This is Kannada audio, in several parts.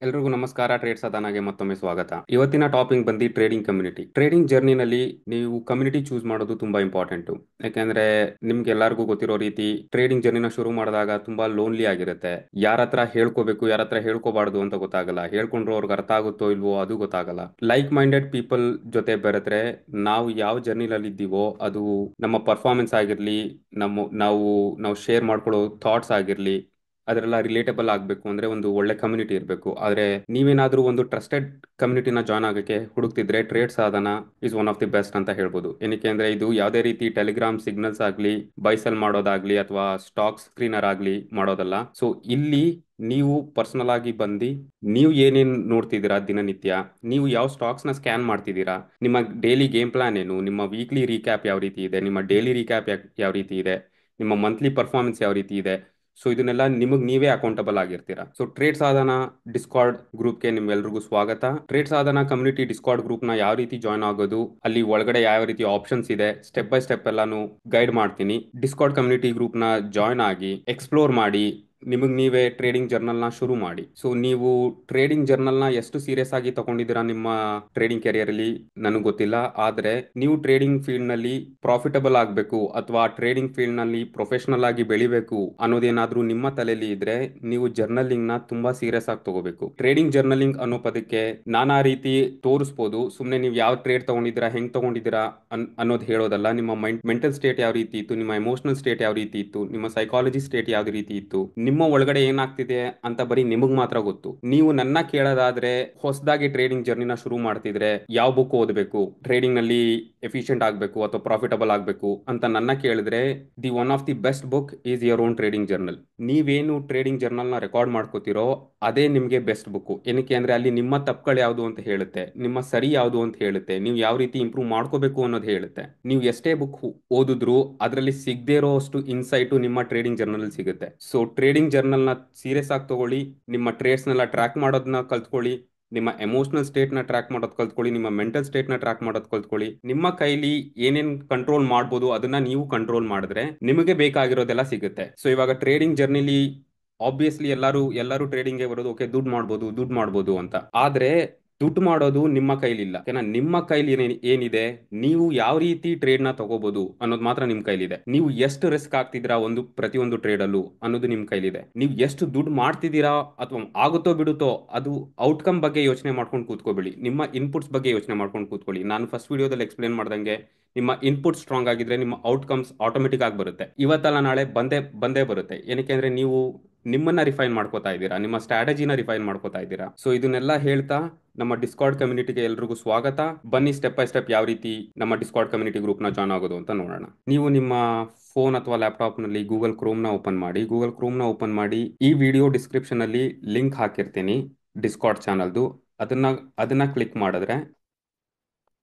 ಎಲ್ರಿಗೂ ನಮಸ್ಕಾರ. ಟ್ರೇಡ್ ಸಾಧನಾಗೆ ಮತ್ತೊಮ್ಮೆ ಸ್ವಾಗತ. ಇವತ್ತಿನ ಟಾಪಿಕ್ ಬಂದು ಟ್ರೇಡಿಂಗ್ ಕಮ್ಯುನಿಟಿ. ಟ್ರೇಡಿಂಗ್ ಜರ್ನಿನಲ್ಲಿ ನೀವು ಕಮ್ಯುನಿಟಿ ಚೂಸ್ ಮಾಡೋದು ತುಂಬಾ ಇಂಪಾರ್ಟೆಂಟ್. ಯಾಕೆಂದ್ರೆ ನಿಮ್ಗೆ ಎಲ್ಲರಿಗೂ ಗೊತ್ತಿರೋ ರೀತಿ ಟ್ರೇಡಿಂಗ್ ಜರ್ನಿನ ಶುರು ಮಾಡಿದಾಗ ತುಂಬಾ ಲೋನ್ಲಿ ಆಗಿರುತ್ತೆ. ಯಾರ ಹತ್ರ ಹೇಳ್ಕೋಬೇಕು, ಯಾರ ಹತ್ರ ಹೇಳ್ಕೋಬಾರ್ದು ಅಂತ ಗೊತ್ತಾಗಲ್ಲ. ಹೇಳ್ಕೊಂಡ್ರು ಅವ್ರಿಗೆ ಅರ್ಥ ಆಗುತ್ತೋ ಇಲ್ವೋ ಅದು ಗೊತ್ತಾಗಲ್ಲ. ಲೈಕ್ ಮೈಂಡೆಡ್ ಪೀಪಲ್ ಜೊತೆ ಬೆರೆತ್ರೆ ನಾವು ಯಾವ ಜರ್ನಿನಲ್ಲಿ ಇದ್ದೀವೋ ಅದು ನಮ್ಮ ಪರ್ಫಾರ್ಮೆನ್ಸ್ ಆಗಿರ್ಲಿ, ನಾವು ಶೇರ್ ಮಾಡ್ಕೊಳ್ಳೋ ಥಾಟ್ಸ್ ಆಗಿರ್ಲಿ, ಅದರೆಲ್ಲ ರಿಲೇಟಬಲ್ ಆಗಬೇಕು ಅಂದ್ರೆ ಒಂದು ಒಳ್ಳೆ ಕಮ್ಯುನಿಟಿ ಇರಬೇಕು. ಆದ್ರೆ ನೀವೇನಾದ್ರೂ ಒಂದು ಟ್ರಸ್ಟೆಡ್ ಕಮ್ಯುನಿಟಿನ ಜಾಯ್ನ್ ಆಗಕ್ಕೆ ಹುಡುಕ್ತಿದ್ರೆ trade Sadhana is one of the best ಅಂತ ಹೇಳ್ಬೋದು. ಏನಕ್ಕೆ ಅಂದ್ರೆ ಇದು ಯಾವುದೇ ರೀತಿ ಟೆಲಿಗ್ರಾಮ್ ಸಿಗ್ನಲ್ಸ್ ಆಗಲಿ, ಬೈಸೆಲ್ ಮಾಡೋದಾಗ್ಲಿ ಅಥವಾ ಸ್ಟಾಕ್ ಸ್ಕ್ರೀನರ್ ಆಗಲಿ ಮಾಡೋದಲ್ಲ. ಸೊ ಇಲ್ಲಿ ನೀವು ಪರ್ಸನಲ್ ಆಗಿ ಬಂದು ನೀವು ಏನೇನ್ ನೋಡ್ತಿದ್ದೀರಾ ದಿನನಿತ್ಯ, ನೀವು ಯಾವ ಸ್ಟಾಕ್ಸ್ ನ ಸ್ಕ್ಯಾನ್ ಮಾಡ್ತಿದ್ದೀರಾ, ನಿಮ್ಮ ಡೈಲಿ ಗೇಮ್ ಪ್ಲಾನ್ ಏನು, ನಿಮ್ಮ ವೀಕ್ಲಿ ರೀಕ್ಯಾಪ್ ಯಾವ ರೀತಿ ಇದೆ, ನಿಮ್ಮ ಡೈಲಿ ರೀಕ್ಯಾಪ್ ಯಾವ ರೀತಿ ಇದೆ, ನಿಮ್ಮ ಮಂತ್ಲಿ ಪರ್ಫಾರ್ಮೆನ್ಸ್ ಯಾವ ರೀತಿ ಇದೆ. ಸೊ ಇದನ್ನೆಲ್ಲ ನಿಮಗೆ ನೀವೇ ಅಕೌಂಟಬಲ್ ಆಗಿರ್ತೀರಾ. ಸೊ ಟ್ರೇಡ್ ಸಾಧನ ಡಿಸ್ಕಾರ್ಡ್ ಗ್ರೂಪ್ಗೆ ನಿಮ್ಗೆಲ್ರಿಗೂ ಸ್ವಾಗತ. ಟ್ರೇಡ್ ಸಾಧನ ಕಮ್ಯುನಿಟಿ ಡಿಸ್ಕಾರ್ಡ್ ಗ್ರೂಪ್ ನ ಯಾವ ರೀತಿ ಜಾಯ್ನ್ ಆಗೋದು, ಅಲ್ಲಿ ಒಳಗಡೆ ಯಾವ ರೀತಿ ಆಪ್ಷನ್ಸ್ ಇದೆ, ಸ್ಟೆಪ್ ಬೈ ಸ್ಟೆಪ್ ಎಲ್ಲಾನು ಗೈಡ್ ಮಾಡ್ತೀನಿ. ಡಿಸ್ಕಾರ್ಡ್ ಕಮ್ಯುನಿಟಿ ಗ್ರೂಪ್ ನ ಜಾಯ್ನ್ ಆಗಿ ಎಕ್ಸ್ಪ್ಲೋರ್ ಮಾಡಿ ನಿಮಗೆ ನೀವೇ ಟ್ರೇಡಿಂಗ್ ಜರ್ನಲ್ನ ಶುರು ಮಾಡಿ. ಸೊ ನೀವು ಟ್ರೇಡಿಂಗ್ ಜರ್ನಲ್ನ ಎಷ್ಟು ಸೀರಿಯಸ್ ಆಗಿ ತಗೊಂಡಿದ್ದೀರಾ ನಿಮ್ಮ ಟ್ರೇಡಿಂಗ್ ಕೆರಿಯರ್ ಅಲ್ಲಿ ನನಗೆ ಗೊತ್ತಿಲ್ಲ. ಆದ್ರೆ ನೀವು ಟ್ರೇಡಿಂಗ್ ಫೀಲ್ಡ್ ನಲ್ಲಿ ಪ್ರಾಫಿಟಬಲ್ ಆಗಬೇಕು ಅಥವಾ ಟ್ರೇಡಿಂಗ್ ಫೀಲ್ಡ್ ನಲ್ಲಿ ಪ್ರೊಫೆಷನಲ್ ಆಗಿ ಬೆಳಿಬೇಕು ಅನ್ನೋದೇನಾದ್ರೂ ನಿಮ್ಮ ತಲೆಯಲ್ಲಿ ಇದ್ರೆ ನೀವು ಜರ್ನಲಿಂಗ್ ನ ತುಂಬಾ ಸೀರಿಯಸ್ ಆಗಿ ತಗೋಬೇಕು. ಟ್ರೇಡಿಂಗ್ ಜರ್ನಲಿಂಗ್ ಅನ್ನೋ ಪದಕ್ಕೆ ನಾನಾ ರೀತಿ ತೋರಿಸ್ಬೋದು. ಸುಮ್ಮನೆ ನೀವು ಯಾವ ಟ್ರೇಡ್ ತಗೊಂಡಿದ್ದೀರಾ, ಹೆಂಗ್ ತಗೊಂಡಿದ್ದೀರಾ ಅನ್ನೋದು ಹೇಳೋದಲ್ಲ. ನಿಮ್ಮ ಮೆಂಟಲ್ ಸ್ಟೇಟ್ ಯಾವ ರೀತಿ ಇತ್ತು, ನಿಮ್ಮ ಎಮೋಷನಲ್ ಸ್ಟೇಟ್ ಯಾವ ರೀತಿ ಇತ್ತು, ನಿಮ್ಮ ಸೈಕಾಲಜಿ ಸ್ಟೇಟ್ ಯಾವ ರೀತಿ ಇತ್ತು, ನಿಮ್ಮ ಒಳಗಡೆ ಏನಾಗ್ತಿದೆ ಅಂತ ಬರೀ ನಿಮಗ್ ಮಾತ್ರ ಗೊತ್ತು. ನೀವು ನನ್ನ ಕೇಳೋದಾದ್ರೆ ಹೊಸದಾಗಿ ಟ್ರೇಡಿಂಗ್ ಜರ್ನಿನ ಶುರು ಮಾಡ್ತಿದ್ರೆ ಯಾವ ಬುಕ್ ಓದಬೇಕು, ಟ್ರೇಡಿಂಗ್ ನಲ್ಲಿ ಎಫಿಷಿಯಂಟ್ ಆಗಬೇಕು ಅಥವಾ ಪ್ರಾಫಿಟಬಲ್ ಆಗಬೇಕು ಅಂತ ನನ್ನ ಕೇಳಿದ್ರೆ the one of the best book is your own trading journal. ನೀವೇನು ಟ್ರೇಡಿಂಗ್ ಜರ್ನಲ್ ನ ರೆಕಾರ್ಡ್ ಮಾಡ್ಕೋತಿರೋ ಅದೇ ನಿಮಗೆ ಬೆಸ್ಟ್ ಬುಕ್. ಏನಕ್ಕೆ ಅಂದ್ರೆ ಅಲ್ಲಿ ನಿಮ್ಮ ತಪ್ಪುಗಳು ಯಾವುದು ಅಂತ ಹೇಳುತ್ತೆ, ನಿಮ್ಮ ಸರಿ ಯಾವುದು ಅಂತ ಹೇಳುತ್ತೆ, ನೀವು ಯಾವ ರೀತಿ ಇಂಪ್ರೂವ್ ಮಾಡ್ಕೋಬೇಕು ಅನ್ನೋದು ಹೇಳುತ್ತೆ. ನೀವು ಎಷ್ಟೇ ಬುಕ್ ಓದಿದ್ರು ಅದರಲ್ಲಿ ಸಿಗದೇ ಇರೋ ಅಷ್ಟು ಇನ್ಸೈಟು ನಿಮ್ಮ ಟ್ರೇಡಿಂಗ್ ಜರ್ನಲ್ ಸಿಗುತ್ತೆ. ಸೊ ಟ್ರೇಡಿಂಗ್ ಜರ್ನಲ್ ನ ಸೀರಿಯಸ್ ಆಗಿ ತಗೊಳ್ಳಿ. ನಿಮ್ಮ ಟ್ರೇಡ್ಸ್ನೆಲ್ಲ ಟ್ರ್ಯಾಕ್ ಮಾಡೋದನ್ನ ಕಲ್ತ್ಕೊಳ್ಳಿ, ನಿಮ್ಮ ಎಮೋಷನಲ್ ಸ್ಟೇಟ್ ನ ಟ್ರ್ಯಾಕ್ ಮಾಡೋದು ಕಲ್ತ್ಕೊಳ್ಳಿ, ನಿಮ್ಮ ಮೆಂಟಲ್ ಸ್ಟೇಟ್ ನ ಟ್ರ್ಯಾಕ್ ಮಾಡೋದು ಕಲ್ತ್ಕೊಳ್ಳಿ. ನಿಮ್ಮ ಕೈಲಿ ಏನೇನ್ ಕಂಟ್ರೋಲ್ ಮಾಡ್ಬೋದು ಅದನ್ನ ನೀವು ಕಂಟ್ರೋಲ್ ಮಾಡಿದ್ರೆ ನಿಮಗೆ ಬೇಕಾಗಿರೋದೆಲ್ಲ ಸಿಗುತ್ತೆ. ಸೊ ಇವಾಗ ಟ್ರೇಡಿಂಗ್ ಜರ್ನಿಲಿ ಆಬ್ವಿಯಸ್ಲಿ ಎಲ್ಲರೂ ಟ್ರೇಡಿಂಗ್ಗೆ ಬರೋದು ಓಕೆ ದುಡ್ಡು ಮಾಡ್ಬೋದು ಅಂತ. ಆದ್ರೆ ದುಡ್ಡು ಮಾಡೋದು ನಿಮ್ಮ ಕೈಲಿಲ್ಲ. ಓಕೆನಾ? ನಿಮ್ಮ ಕೈಲಿ ಏನಿದೆ, ನೀವು ಯಾವ ರೀತಿ ಟ್ರೇಡ್ ನ ತಗೋಬಹುದು ಅನ್ನೋದು ಮಾತ್ರ ನಿಮ್ ಕೈಲಿದೆ. ನೀವು ಎಷ್ಟು ರಿಸ್ಕ್ ಆಗ್ತಿದ್ದೀರಾ ಪ್ರತಿಯೊಂದು ಟ್ರೇಡ್ ಅಲ್ಲೂ ಅನ್ನೋದು ನಿಮ್ ಕೈಲಿದೆ. ನೀವು ಎಷ್ಟು ದುಡ್ಡು ಮಾಡ್ತಿದ್ದೀರಾ ಅಥವಾ ಆಗುತ್ತೋ ಬಿಡುತ್ತೋ ಅದು ಔಟ್ಕಮ್ ಬಗ್ಗೆ ಯೋಚನೆ ಮಾಡ್ಕೊಂಡು ಕೂತ್ಕೋಬೇಡಿ. ನಿಮ್ಮ ಇನ್ಪುಟ್ಸ್ ಬಗ್ಗೆ ಯೋಚನೆ ಮಾಡ್ಕೊಂಡು ಕೂತ್ಕೊಳ್ಳಿ. ನಾನು ಫಸ್ಟ್ ವಿಡಿಯೋದಲ್ಲಿ ಎಕ್ಸ್ಪ್ಲೇನ್ ಮಾಡ್ದಂಗೆ ನಿಮ್ಮ ಇನ್ಪುಟ್ ಸ್ಟ್ರಾಂಗ್ ಆಗಿದ್ರೆ ನಿಮ್ಮ ಔಟ್ಕಮ್ಸ್ ಆಟೋಮೆಟಿಕ್ ಆಗಿ ಬರುತ್ತೆ. ಇವತ್ತಲ್ಲ ನಾಳೆ ಬಂದೇ ಬಂದೇ ಬರುತ್ತೆ. ಏನಕ್ಕೆ ಅಂದ್ರೆ ನೀವು ನಿಮ್ಮನ್ನ ರಿಫೈನ್ ಮಾಡ್ಕೋತಾ ಇದ್ದೀರಾ, ನಿಮ್ಮ ಸ್ಟ್ರಾಟಜಿನ ರಿಫೈನ್ ಮಾಡ್ಕೋತಾ ಇದ್ದೀರಾ. ಸೊ ಇದನ್ನೆಲ್ಲ ಹೇಳ್ತಾ ನಮ್ಮ ಡಿಸ್ಕಾರ್ಡ್ ಕಮ್ಯುನಿಟಿಗೆ ಎಲ್ರಿಗೂ ಸ್ವಾಗತ. ಬನ್ನಿ ಸ್ಟೆಪ್ ಬೈ ಸ್ಟೆಪ್ ಯಾವ ರೀತಿ ನಮ್ಮ ಡಿಸ್ಕಾರ್ಡ್ ಕಮ್ಯುನಿಟಿ ಗ್ರೂಪ್ ನ ಜಾಯ್ನ್ ಆಗೋದು ಅಂತ ನೋಡೋಣ. ನೀವು ನಿಮ್ಮ ಫೋನ್ ಅಥವಾ ಲ್ಯಾಪ್ಟಾಪ್ ನಲ್ಲಿ ಗೂಗಲ್ ಕ್ರೋಮ್ ನ ಓಪನ್ ಮಾಡಿ ಈ ವಿಡಿಯೋ ಡಿಸ್ಕ್ರಿಪ್ಷನ್ ಅಲ್ಲಿ ಲಿಂಕ್ ಹಾಕಿರ್ತೀನಿ ಡಿಸ್ಕಾರ್ಡ್ ಚಾನಲ್ದು. ಅದನ್ನ ಅದನ್ನ ಕ್ಲಿಕ್ ಮಾಡಿದ್ರೆ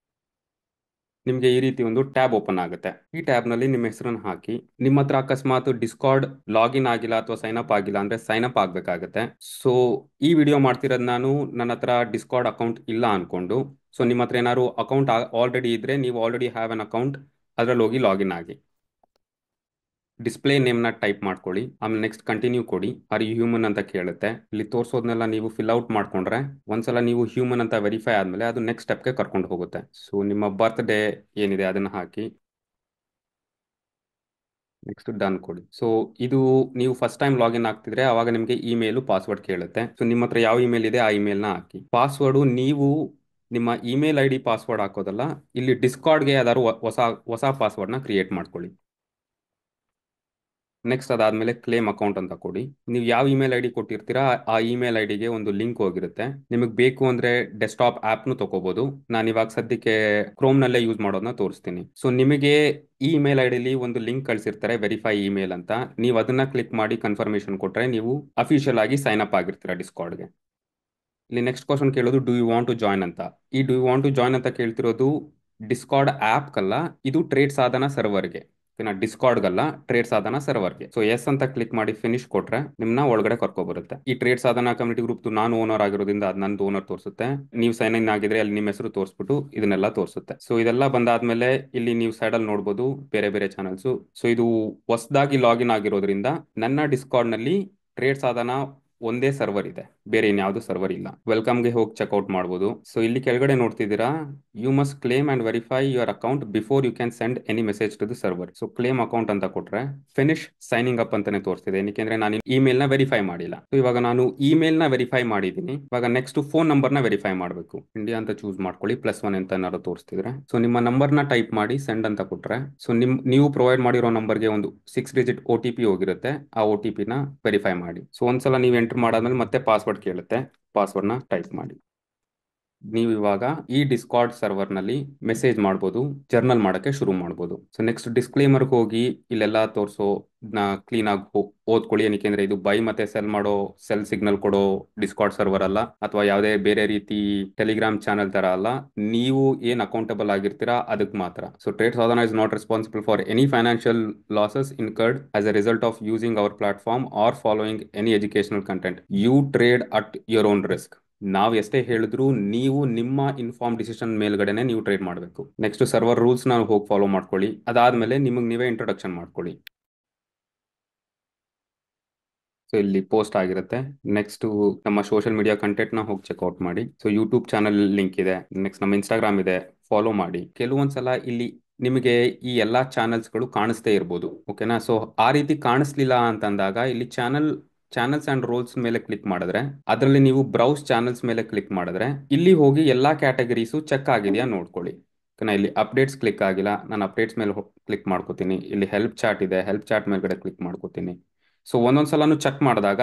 ನಿಮಗೆ ಈ ರೀತಿ ಒಂದು ಟ್ಯಾಬ್ ಓಪನ್ ಆಗುತ್ತೆ. ಈ ಟ್ಯಾಬ್ ನಲ್ಲಿ ನಿಮ್ಮ ಹೆಸರನ್ನು ಹಾಕಿ, ನಿಮ್ಮ ಹತ್ರ ಅಕಸ್ಮಾತ್ ಡಿಸ್ಕಾರ್ಡ್ ಲಾಗಿನ್ ಆಗಿಲ್ಲ ಅಥವಾ ಸೈನ್ ಅಪ್ ಆಗಿಲ್ಲ ಅಂದ್ರೆ ಸೈನ್ ಅಪ್ ಆಗ್ಬೇಕಾಗತ್ತೆ. ಸೊ ಈ ವಿಡಿಯೋ ಮಾಡ್ತಿರೋದು ನಾನು ನನ್ನ ಹತ್ರ ಡಿಸ್ಕಾರ್ಡ್ ಅಕೌಂಟ್ ಇಲ್ಲ ಅನ್ಕೊಂಡು. ಸೊ ನಿಮ್ಮ ಹತ್ರ ಏನಾದ್ರು ಅಕೌಂಟ್ ಆಲ್ರೆಡಿ ಇದ್ರೆ ನೀವು ಆಲ್ರೆಡಿ ಹ್ಯಾವ್ ಅನ್ ಅಕೌಂಟ್, ಅದ್ರಲ್ಲಿ ಹೋಗಿ ಲಾಗಿನ್ ಆಗಿ ಡಿಸ್ಪ್ಲೇ ನೇಮ್ನ ಟೈಪ್ ಮಾಡ್ಕೊಳ್ಳಿ. ಆಮೇಲೆ ನೆಕ್ಸ್ಟ್ ಕಂಟಿನ್ಯೂ ಕೊಡಿ. ಆರ್ ಯು ಹ್ಯೂಮನ್ ಅಂತ ಕೇಳುತ್ತೆ. ಇಲ್ಲಿ ತೋರಿಸೋದನ್ನೆಲ್ಲ ನೀವು ಫಿಲ್ ಔಟ್ ಮಾಡ್ಕೊಂಡ್ರೆ ಒಂದ್ಸಲ ನೀವು ಹ್ಯೂಮನ್ ಅಂತ ವೆರಿಫೈ ಆದ್ಮೇಲೆ ಅದು ನೆಕ್ಸ್ಟ್ ಸ್ಟೆಪ್ಗೆ ಕರ್ಕೊಂಡು ಹೋಗುತ್ತೆ. ಸೊ ನಿಮ್ಮ ಬರ್ತ್ ಡೇ ಏನಿದೆ ಅದನ್ನ ಹಾಕಿ ನೆಕ್ಸ್ಟ್ ಡನ್ ಕೊಡಿ. ಸೊ ಇದು ನೀವು ಫಸ್ಟ್ ಟೈಮ್ ಲಾಗಿನ್ ಆಗ್ತಿದ್ರೆ ಅವಾಗ ನಿಮಗೆ ಇಮೇಲ್ ಪಾಸ್ವರ್ಡ್ ಕೇಳುತ್ತೆ. ಸೊ ನಿಮ್ಮ ಹತ್ರ ಯಾವ ಇಮೇಲ್ ಇದೆ ಆ ಇಮೇಲ್ನ ಹಾಕಿ. ಪಾಸ್ವರ್ಡು ನೀವು ನಿಮ್ಮ ಇಮೇಲ್ ಐ ಡಿ ಪಾಸ್ವರ್ಡ್ ಹಾಕೋದಲ್ಲ, ಇಲ್ಲಿ ಡಿಸ್ಕಾರ್ಡ್ಗೆ ಯಾವ್ದಾದ್ರು ಹೊಸ ಹೊಸ ಪಾಸ್ವರ್ಡ್ನ ಕ್ರಿಯೇಟ್ ಮಾಡ್ಕೊಳ್ಳಿ. ನೆಕ್ಸ್ಟ್ ಅದಾದ್ಮೇಲೆ ಕ್ಲೇಮ್ ಅಕೌಂಟ್ ಅಂತ ಕೊಡಿ. ನೀವು ಯಾವ ಇಮೇಲ್ ಐ ಡಿ ಕೊಟ್ಟಿರ್ತೀರಾ ಆ ಇಮೇಲ್ ಐ ಡಿಗೆ ಒಂದು ಲಿಂಕ್ ಹೋಗಿರುತ್ತೆ. ನಿಮಗೆ ಬೇಕು ಅಂದ್ರೆ ಡೆಸ್ಕ್ಟಾಪ್ ಆ್ಯಪ್ನು ತಗೋಬಹುದು. ನಾನು ಇವಾಗ ಸದ್ಯಕ್ಕೆ ಕ್ರೋಮ್ ನಲ್ಲೇ ಯೂಸ್ ಮಾಡೋದನ್ನ ತೋರಿಸ್ತೀನಿ. ಸೊ ನಿಮಗೆ ಈ ಇಮೇಲ್ ಐ ಡಿಲಿ ಒಂದು ಲಿಂಕ್ ಕಳಿಸಿರ್ತಾರೆ ವೆರಿಫೈ ಇಮೇಲ್ ಅಂತ. ನೀವು ಅದನ್ನ ಕ್ಲಿಕ್ ಮಾಡಿ ಕನ್ಫರ್ಮೇಶನ್ ಕೊಟ್ರೆ ನೀವು ಅಫಿಷಿಯಲ್ ಆಗಿ ಸೈನ್ ಅಪ್ ಆಗಿರ್ತೀರಾ ಡಿಸ್ಕಾರ್ಡ್ಗೆ. ಇಲ್ಲಿ ನೆಕ್ಸ್ಟ್ ಕ್ವಶನ್ ಕೇಳೋದು do you want to join ಅಂತ. ಈ do you want to join ಅಂತ ಕೇಳ್ತಿರೋದು ಡಿಸ್ಕಾರ್ಡ್ ಆ್ಯಪ್ಗಲ್ಲ, ಇದು ಟ್ರೇಡ್ ಸಾಧನ ಸರ್ವರ್ಗೆ. ಡಿಸ್ಕಾರ್ಡ್ಗಲ್ಲ, ಟ್ರೇಡ್ ಸಾಧನ ಸರ್ವರ್ಗೆ. ಸೊ ಎಸ್ ಅಂತ ಕ್ಲಿಕ್ ಮಾಡಿ ಫಿನಿಶ್ ಕೊಟ್ರೆ ನಿಮ್ನ ಒಳಗಡೆ ಕರ್ಕೊಬರುತ್ತೆ. ಈ ಟ್ರೇಡ್ ಸಾಧನ ಕಮ್ಯುನಿಟಿ ಗ್ರೂಪ್ ನಾನು ಓನರ್ ಆಗಿರೋದ್ರಿಂದ ಅದು ನಂದು ಓನರ್ ತೋರಿಸುತ್ತೆ. ನೀವು ಸೈನ್ ಇನ್ ಆಗಿದ್ರೆ ಅಲ್ಲಿ ನಿಮ್ಮ ಹೆಸರು ತೋರಿಸ್ಬಿಟ್ಟು ಇದನ್ನೆಲ್ಲ ತೋರಿಸುತ್ತೆ. ಸೊ ಇದೆಲ್ಲ ಬಂದಾದ್ಮೇಲೆ ಇಲ್ಲಿ ನೀವು ಸೈಡ್ ಅಲ್ಲಿ ನೋಡ್ಬೋದು ಬೇರೆ ಬೇರೆ ಚಾನಲ್ಸ್. ಸೊ ಇದು ಹೊಸದಾಗಿ ಲಾಗಿನ್ ಆಗಿರೋದ್ರಿಂದ ನನ್ನ ಡಿಸ್ಕಾರ್ಡ್ ನಲ್ಲಿ ಟ್ರೇಡ್ ಸಾಧನ ಒಂದೇ ಸರ್ವರ್ ಇದೆ. ಬೇರೆ ಇನ್ಯಾವುದು ಸರ್ವರ್ ಇಲ್ಲ. ವೆಲ್ಕಮ್ಗೆ ಹೋಗಿ ಚೆಕ್ಔಟ್ ಮಾಡ್ಬೋದು. ಸೊ ಇಲ್ಲಿ ಕೆಳಗಡೆ ನೋಡ್ತಿದ್ದೀರಾ, you must claim and verify your account before you can send any message to the server. So claim account ಅಂತ ಕೊಟ್ರೆ ಫಿನಿಶ್ ಸೈನಿಂಗ್ ಅಪ್ ಅಂತಾನೆ ತೋರಿಸ್ತಿದೆ. ಏನಕ್ಕೆ ನಾನು ಇಮೇಲ್ ನ ವೆರಿಫೈ ಮಾಡಿಲ್ಲ. ಸೊ ಇವಾಗ ನಾನು ಇಮೇಲ್ ನ ವೆರಿಫೈ ಮಾಡಿದ್ದೀನಿ. ಇವಾಗ ನೆಕ್ಸ್ಟ್ ಫೋನ್ ನಂಬರ್ ನ ವೆರಿಫೈ ಮಾಡಬೇಕು. ಇಂಡಿಯಾ ಅಂತ ಚೂಸ್ ಮಾಡ್ಕೊಳ್ಳಿ, +1 ಅಂತ ಏನಾದ್ರು ತೋರಿಸ್ತಿದ್ರೆ. ಸೊ ನಿಮ್ಮ ನಂಬರ್ ನ ಟೈಪ್ ಮಾಡಿ ಸೆಂಡ್ ಅಂತ ಕೊಟ್ರೆ, ಸೊ ನೀವು ಪ್ರೊವೈಡ್ ಮಾಡಿರೋ ನಂಬರ್ಗೆ ಒಂದು 6 ಡಿಜಿಟ್ OTP ಹೋಗಿರುತ್ತೆ. ಆ OTP ನ ವೆರಿಫೈ ಮಾಡಿ. ಸೊ ಒಂದ್ಸಲ ನೀವು ಎಂಟರ್ ಮಾಡಾದ್ಮೇಲೆ ಮತ್ತೆ ಪಾಸ್ವರ್ಡ್ ಕೇಳುತ್ತೆ. ಪಾಸ್ವರ್ಡ್ ನ ಟೈಪ್ ಮಾಡಿ. ನೀವು ಇವಾಗ ಈ ಡಿಸ್ಕಾರ್ಡ್ ಸರ್ವರ್ ನಲ್ಲಿ ಮೆಸೇಜ್ ಮಾಡ್ಬೋದು, ಜರ್ನಲ್ ಮಾಡಕ್ಕೆ ಶುರು ಮಾಡ್ಬೋದು. ಸೊ ನೆಕ್ಸ್ಟ್ ಡಿಸ್ಕ್ಲೇಮರ್ ಹೋಗಿ ಇಲ್ಲೆಲ್ಲ ತೋರಿಸೋ ಕ್ಲೀನ್ ಆಗಿ ಓದ್ಕೊಳ್ಳಿ. ಏನಕ್ಕೆ ಅಂದ್ರೆ ಇದು ಬೈ ಮತ್ತೆ ಸೆಲ್ ಮಾಡೋ, ಸೆಲ್ ಸಿಗ್ನಲ್ ಕೊಡೋ ಡಿಸ್ಕಾರ್ಡ್ ಸರ್ವರ್ ಅಲ್ಲ, ಅಥವಾ ಯಾವುದೇ ಬೇರೆ ರೀತಿ ಟೆಲಿಗ್ರಾಮ್ ಚಾನಲ್ ತರ ಅಲ್ಲ. ನೀವು ಏನ್ ಅಕೌಂಟಬಲ್ ಆಗಿರ್ತೀರಾ ಅದಕ್ಕೆ ಮಾತ್ರ. So trade Sadhana is not responsible for any financial losses incurred as a result of using our platform or following any educational content. You trade at your own risk. ನಾವ್ ಎಷ್ಟೇ ಹೇಳಿದ್ರು ನೀವು ನಿಮ್ಮ ಇನ್ಫಾರ್ಮ್ ಡಿಸಿಷನ್ ಮೇಲ್ಗಡೆನೆ ನೀವು ಟ್ರೇಡ್ ಮಾಡಬೇಕು. ನೆಕ್ಸ್ಟ್ ಸರ್ವರ್ ರೂಲ್ಸ್ ನಾವು ಹೋಗಿ ಫಾಲೋ ಮಾಡ್ಕೊಳ್ಳಿ. ಅದಾದ್ಮೇಲೆ ನಿಮಗೆ ನೀವೇ ಇಂಟ್ರೊಡಕ್ಷನ್ ಮಾಡ್ಕೊಳ್ಳಿ. ಸೊ ಇಲ್ಲಿ ಪೋಸ್ಟ್ ಆಗಿರುತ್ತೆ. ನೆಕ್ಸ್ಟ್ ನಮ್ಮ ಸೋಷಿಯಲ್ ಮೀಡಿಯಾ ಕಂಟೆಂಟ್ ನ ಹೋಗಿ ಚೆಕ್ಔಟ್ ಮಾಡಿ. ಸೊ ಯೂಟ್ಯೂಬ್ ಚಾನಲ್ ಲಿಂಕ್ ಇದೆ, ನೆಕ್ಸ್ಟ್ ನಮ್ಮ ಇನ್ಸ್ಟಾಗ್ರಾಮ್ ಇದೆ, ಫಾಲೋ ಮಾಡಿ. ಕೆಲವೊಂದ್ಸಲ ಇಲ್ಲಿ ನಿಮಗೆ ಈ ಎಲ್ಲಾ ಚಾನಲ್ಸ್ಗಳು ಕಾಣಿಸ್ತೇ ಇರ್ಬೋದು, ಓಕೆನಾ. ಸೊ ಆ ರೀತಿ ಕಾಣಿಸ್ಲಿಲ್ಲ ಅಂತಂದಾಗ ಇಲ್ಲಿ ಚಾನಲ್ಸ್ ಅಂಡ್ ರೋಲ್ಸ್ ಮೇಲೆ ಕ್ಲಿಕ್ ಮಾಡಿದ್ರೆ, ಅದರಲ್ಲಿ ನೀವು ಬ್ರೌಸ್ ಚಾನಲ್ಸ್ ಮೇಲೆ ಕ್ಲಿಕ್ ಮಾಡಿದ್ರೆ ಇಲ್ಲಿ ಹೋಗಿ ಎಲ್ಲಾ ಕ್ಯಾಟಗರೀಸು ಚೆಕ್ ಆಗಿದೆಯಾ ನೋಡ್ಕೊಳ್ಳಿ. ಓಕೆನಾ. ಇಲ್ಲಿ ಅಪ್ಡೇಟ್ಸ್ ಕ್ಲಿಕ್ ಆಗಿಲ್ಲ, ನಾನು ಅಪ್ಡೇಟ್ಸ್ ಮೇಲೆ ಕ್ಲಿಕ್ ಮಾಡ್ಕೋತೀನಿ. ಇಲ್ಲಿ ಹೆಲ್ಪ್ ಚಾಟ್ ಇದೆ, ಹೆಲ್ಪ್ ಚಾಟ್ ಮೇಲ್ಗಡೆ ಕ್ಲಿಕ್ ಮಾಡ್ಕೋತೀನಿ. ಸೊ ಒಂದೊಂದ್ಸಲನು ಚೆಕ್ ಮಾಡಿದಾಗ